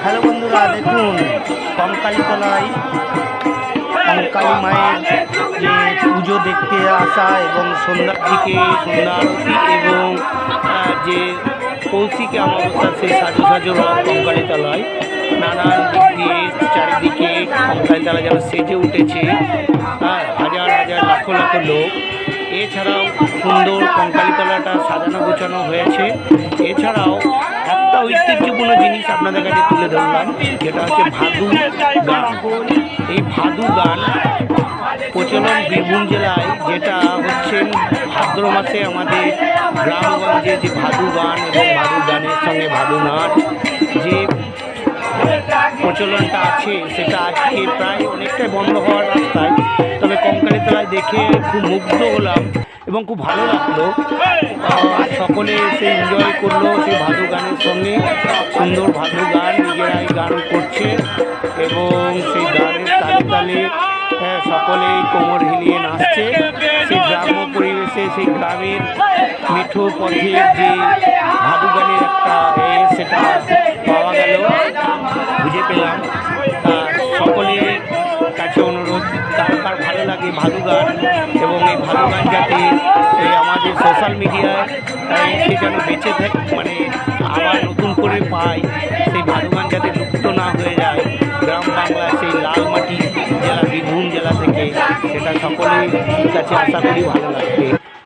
Hello বন্ধুরা, দেখুন কঙ্কালীতলায় কঙ্কালী মায়ের যে পুজো দেখতে আসা এবং সন্ধ্যার দিকে সন্ধ্যা আরতি এবং যে কৌশিক অমাবস্যা সেই সাজো সাজো রথ কঙ্কালীতলায় নানান দিক দিয়ে চারিদিকে কঙ্কালীতলা যেন সেজে উঠেছে। হাজার হাজার লাখো লাখো লোক। এছাড়াও সুন্দর কঙ্কালীতলাটা সাজানো গোছানো হয়েছে। এছাড়াও একটা ঐতিহ্যপূর্ণ জিনিস আপনাদের কাছে তুলে ধরলাম, যেটা হচ্ছে ভাদু গান। এই ভাদু গান প্রচলন বীরভূম জেলায়, যেটা হচ্ছেন ভাদ্র মাসে আমাদের গ্রামগঞ্জে যে ভাদু গান এবং ভাদু গানের সঙ্গে ভাদু নাচ যে প্রচলনটা আছে, সেটা আজকে প্রায় অনেকটাই বন্ধ হওয়ার রাস্তায়। তবে কঙ্কালীতলায় দেখে খুব মুগ্ধ হলাম এবং খুব ভালো লাগলো। সকলে এসে এনজয় করলো সেই ভাদু গানের সঙ্গে। সুন্দর ভাদু গান নিজেরাই গান করছে এবং সেই গানের তালে তালে সকলেই কোমর হিলিয়ে নাচছে। সেই গ্রাম্য পরিবেশে সেই গ্রামের মিঠো পথের যে ভাদু গানের একটা সেটা পাওয়া গেল, বুঝে পেলাম। সকলের কাছে অনুরোধ, কার কার ভালো লাগে ভাদু গান এবং এই ভাদু গান যাতে আমাদের সোশ্যাল মিডিয়ায় যেন বেঁচে থাকে, মানে আবার নতুন করে পাই, সেই ভাদু গান যাতে লুপ্ত না হয়ে যায় গ্রাম বাংলা সেই লালমাটি জেলা বীরভূম জেলা থেকে, সেটা সকলের কাছে আশা করি ভালো লাগবে।